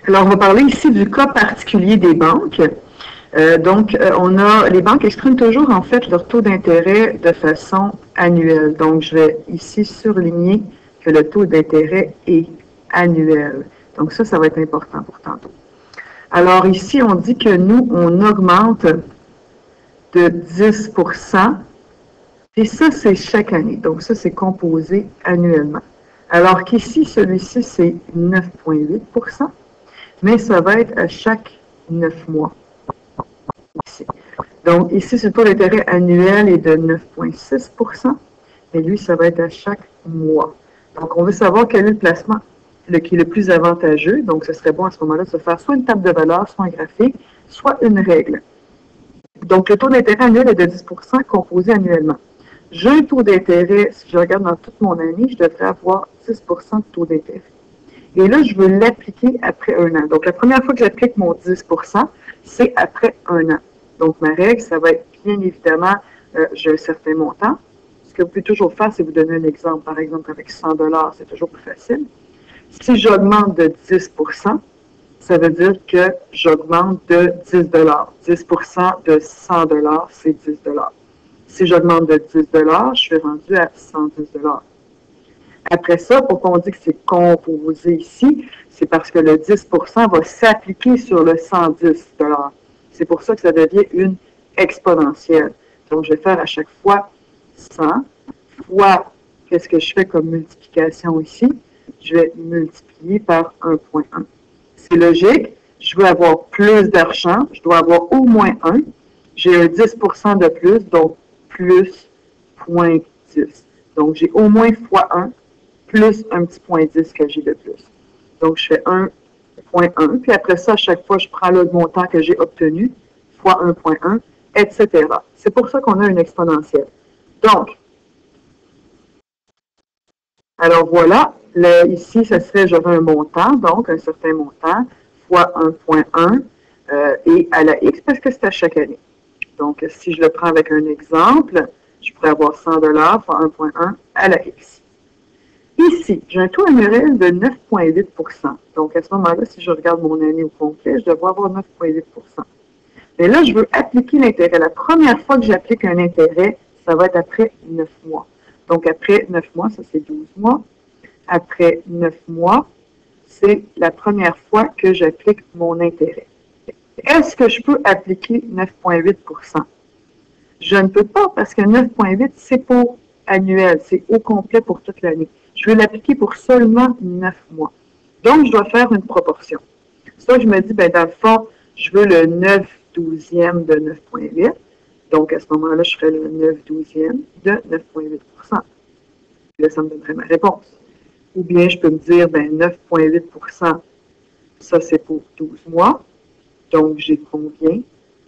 Alors, on va parler ici du cas particulier des banques. Les banques expriment toujours, en fait, leur taux d'intérêt de façon annuelle. Donc, je vais ici surligner que le taux d'intérêt est annuel. Donc, ça va être important pour tantôt. Alors, ici, on dit que nous, on augmente de 10 et ça, c'est chaque année. Donc, ça, c'est composé annuellement. Alors qu'ici, celui-ci, c'est 9,8 mais ça va être à chaque 9 mois. Ici. Donc, ici, ce taux d'intérêt annuel est de 9,6 et lui, ça va être à chaque mois. Donc, on veut savoir quel est le placement qui est le plus avantageux. Donc, ce serait bon à ce moment-là de se faire soit une table de valeur, soit un graphique, soit une règle. Donc, le taux d'intérêt annuel est de 10 composé annuellement. J'ai un taux d'intérêt, si je regarde dans toute mon année, je devrais avoir 10 de taux d'intérêt. Et là, je veux l'appliquer après un an. Donc, la première fois que j'applique mon 10 c'est après un an. Donc, ma règle, ça va être bien évidemment, j'ai un certain montant. Ce que vous pouvez toujours faire, c'est vous donner un exemple. Par exemple, avec 100 c'est toujours plus facile. Si j'augmente de 10 ça veut dire que j'augmente de 10 10 de 100 c'est 10 Si j'augmente de 10 je suis rendu à 110 Après ça, pourquoi on dit que c'est composé ici? C'est parce que le 10 va s'appliquer sur le 110 C'est pour ça que ça devient une exponentielle. Donc, je vais faire à chaque fois 100 fois, qu'est-ce que je fais comme multiplication ici? Je vais multiplier par 1,1. C'est logique. Je veux avoir plus d'argent. Je dois avoir au moins 1. J'ai un 10 de plus, donc plus 0,10. Donc, j'ai au moins fois 1 plus un petit point 10 que j'ai de plus. Donc, je fais 1,1. Puis après ça, à chaque fois, je prends le montant que j'ai obtenu, fois 1,1, etc. C'est pour ça qu'on a une exponentielle. Donc, alors voilà, ici, ça serait, j'aurais un montant, donc un certain montant, fois 1,1 et à la x, parce que c'est à chaque année. Donc, si je le prends avec un exemple, je pourrais avoir 100 fois 1,1 à la x. Ici, j'ai un taux annuel de 9,8 Donc, à ce moment-là, si je regarde mon année au complet, je devrais avoir 9,8 Mais là, je veux appliquer l'intérêt. La première fois que j'applique un intérêt, ça va être après 9 mois. Donc, après 9 mois, ça c'est 12 mois. Après 9 mois, c'est la première fois que j'applique mon intérêt. Est-ce que je peux appliquer 9,8 Je ne peux pas parce que 9,8, c'est pour annuel, c'est au complet pour toute l'année. Je veux l'appliquer pour seulement 9 mois. Donc, je dois faire une proportion. Ça, je me dis, ben, dans le fond, je veux le 9 douzième de 9,8. Donc, à ce moment-là, je ferai le 9 douzième de 9,8 Là, ça me donnerait ma réponse. Ou bien, je peux me dire, ben, 9,8 ça, c'est pour 12 mois. Donc, j'ai combien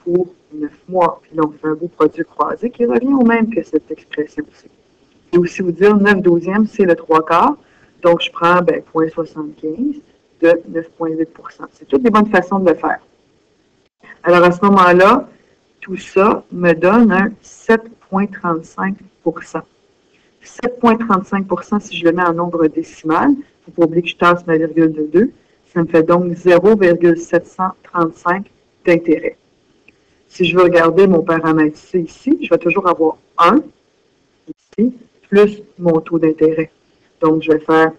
pour 9 mois? Puis là, on fait un beau produit croisé qui revient au même que cette expression-ci. Et aussi vous dire 9 douzièmes, c'est le 3/4. Donc, je prends 0,75 de 9,8 C'est toutes des bonnes façons de le faire. Alors, à ce moment-là, tout ça me donne un 7,35 7,35 si je le mets en nombre décimal, il ne faut pas oublier que je tasse ma virgule de 2, ça me fait donc 0,735 d'intérêt. Si je veux regarder mon paramètre C ici, je vais toujours avoir 1 ici, plus mon taux d'intérêt. Donc, je vais faire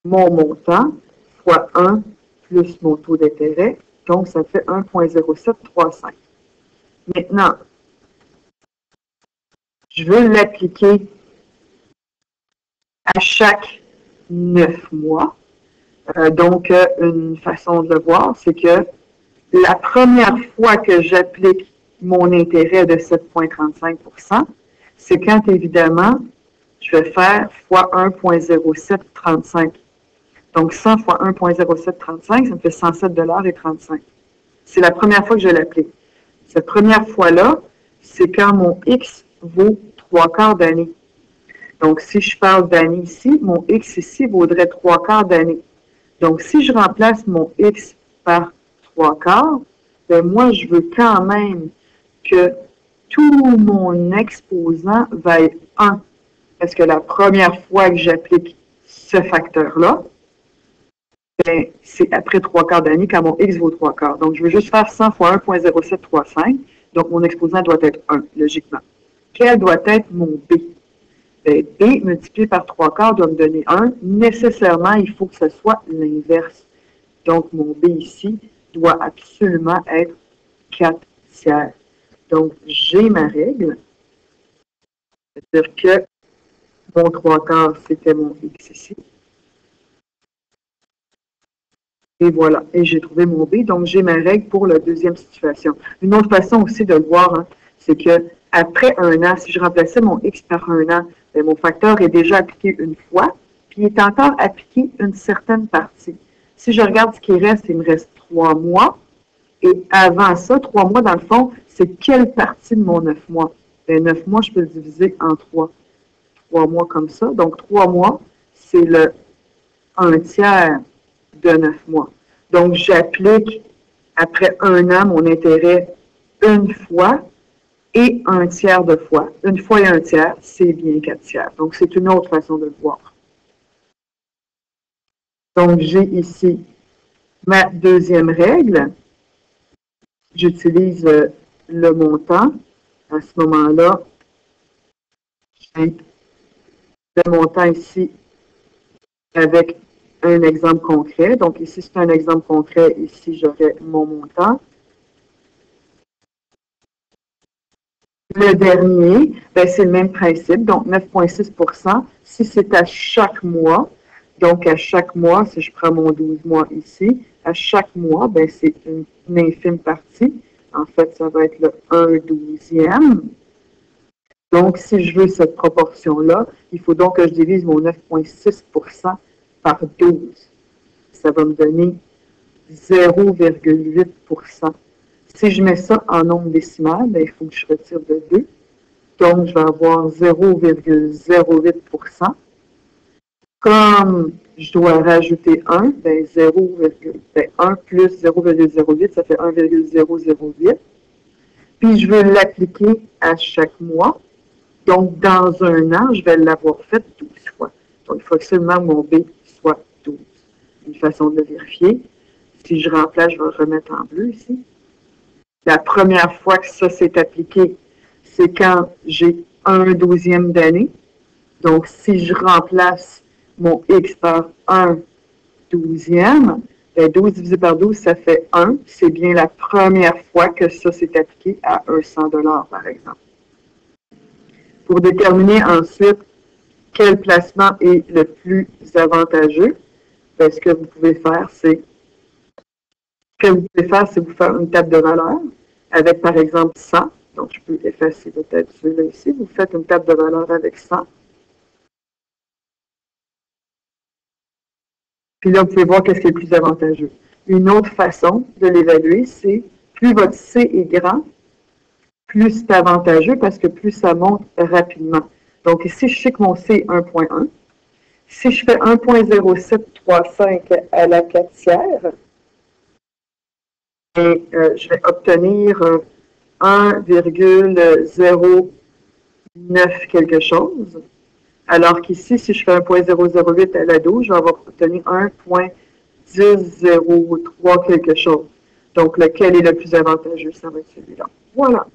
mon montant fois 1 plus mon taux d'intérêt. Donc, ça fait 1,0735. Maintenant, je veux l'appliquer à chaque 9 mois. Donc, une façon de le voir, c'est que la première fois que j'applique mon intérêt de 7,35 c'est quand, évidemment, je vais faire fois 1,0735. Donc, 100 fois 1,0735, ça me fait 107,35 C'est la première fois que je l'applique. Cette première fois-là, c'est quand mon X vaut 3/4 d'année. Donc, si je parle d'année ici, mon X ici vaudrait 3/4 d'année. Donc, si je remplace mon X par 3/4, ben moi, je veux quand même que tout mon exposant va être 1. Parce que la première fois que j'applique ce facteur-là, ben, c'est après 3/4 d'année quand mon X vaut 3/4. Donc, je veux juste faire 100 fois 1,0735. Donc, mon exposant doit être 1, logiquement. Quel doit être mon B? Ben, B multiplié par 3/4 doit me donner 1. Nécessairement, il faut que ce soit l'inverse. Donc, mon B ici doit absolument être 4/3. Donc, j'ai ma règle. C'est-à-dire que mon 3/4, c'était mon X ici. Et voilà, et j'ai trouvé mon B, donc j'ai ma règle pour la deuxième situation. Une autre façon aussi de le voir, hein, c'est que après 1 an, si je remplaçais mon X par 1 an, bien, mon facteur est déjà appliqué une fois, puis il est encore appliqué une certaine partie. Si je regarde ce qui reste, il me reste 3 mois, et avant ça, 3 mois, dans le fond, c'est quelle partie de mon 9 mois? Bien, 9 mois, je peux le diviser en 3. 3 mois comme ça, donc 3 mois, c'est le 1/3 de 9 mois. Donc, j'applique après 1 an mon intérêt une fois et 1/3 de fois. Une fois et 1/3, c'est bien 4/3. Donc, c'est une autre façon de le voir. Donc, j'ai ici ma deuxième règle. J'utilise le montant. À ce moment-là, j'ai le montant ici avec un exemple concret. Donc, ici, c'est un exemple concret. Ici, j'aurai mon montant. Le dernier, c'est le même principe. Donc, 9,6 %. Si c'est à chaque mois, donc à chaque mois, si je prends mon 12 mois ici, à chaque mois, c'est une infime partie. En fait, ça va être le 1/12e. Donc, si je veux cette proportion-là, il faut donc que je divise mon 9,6 % par 12. Ça va me donner 0,8 %. Si je mets ça en nombre décimal, il faut que je retire de 2. Donc, je vais avoir 0,08 %. Comme je dois rajouter 1, 1 plus 0,08, ça fait 1,008. Puis, je veux l'appliquer à chaque mois. Donc, dans 1 an, je vais l'avoir fait 12 fois. Donc, il faut absolument que mon B soit 12. Une façon de le vérifier. Si je remplace, je vais le remettre en bleu ici. La première fois que ça s'est appliqué, c'est quand j'ai 1/12e d'année. Donc, si je remplace mon X par 1/12e, 12 divisé par 12, ça fait 1. C'est bien la première fois que ça s'est appliqué à un 100 $, par exemple. Pour déterminer ensuite quel placement est le plus avantageux, ce que vous pouvez faire, c'est vous faire une table de valeur avec, par exemple, 100. Donc, je peux effacer peut-être celui-là ici. Vous faites une table de valeur avec 100. Puis là, vous pouvez voir qu'est-ce qui est le plus avantageux. Une autre façon de l'évaluer, c'est plus votre C est grand, plus c'est avantageux parce que plus ça monte rapidement. Donc ici, je sais que mon C est 1,1. Si je fais 1,0735 à la 4/3, et je vais obtenir 1,09 quelque chose. Alors qu'ici, si je fais 1,008 à la 12, je vais avoir obtenu 1,1003 quelque chose. Donc, lequel est le plus avantageux? Ça va être celui-là. Voilà.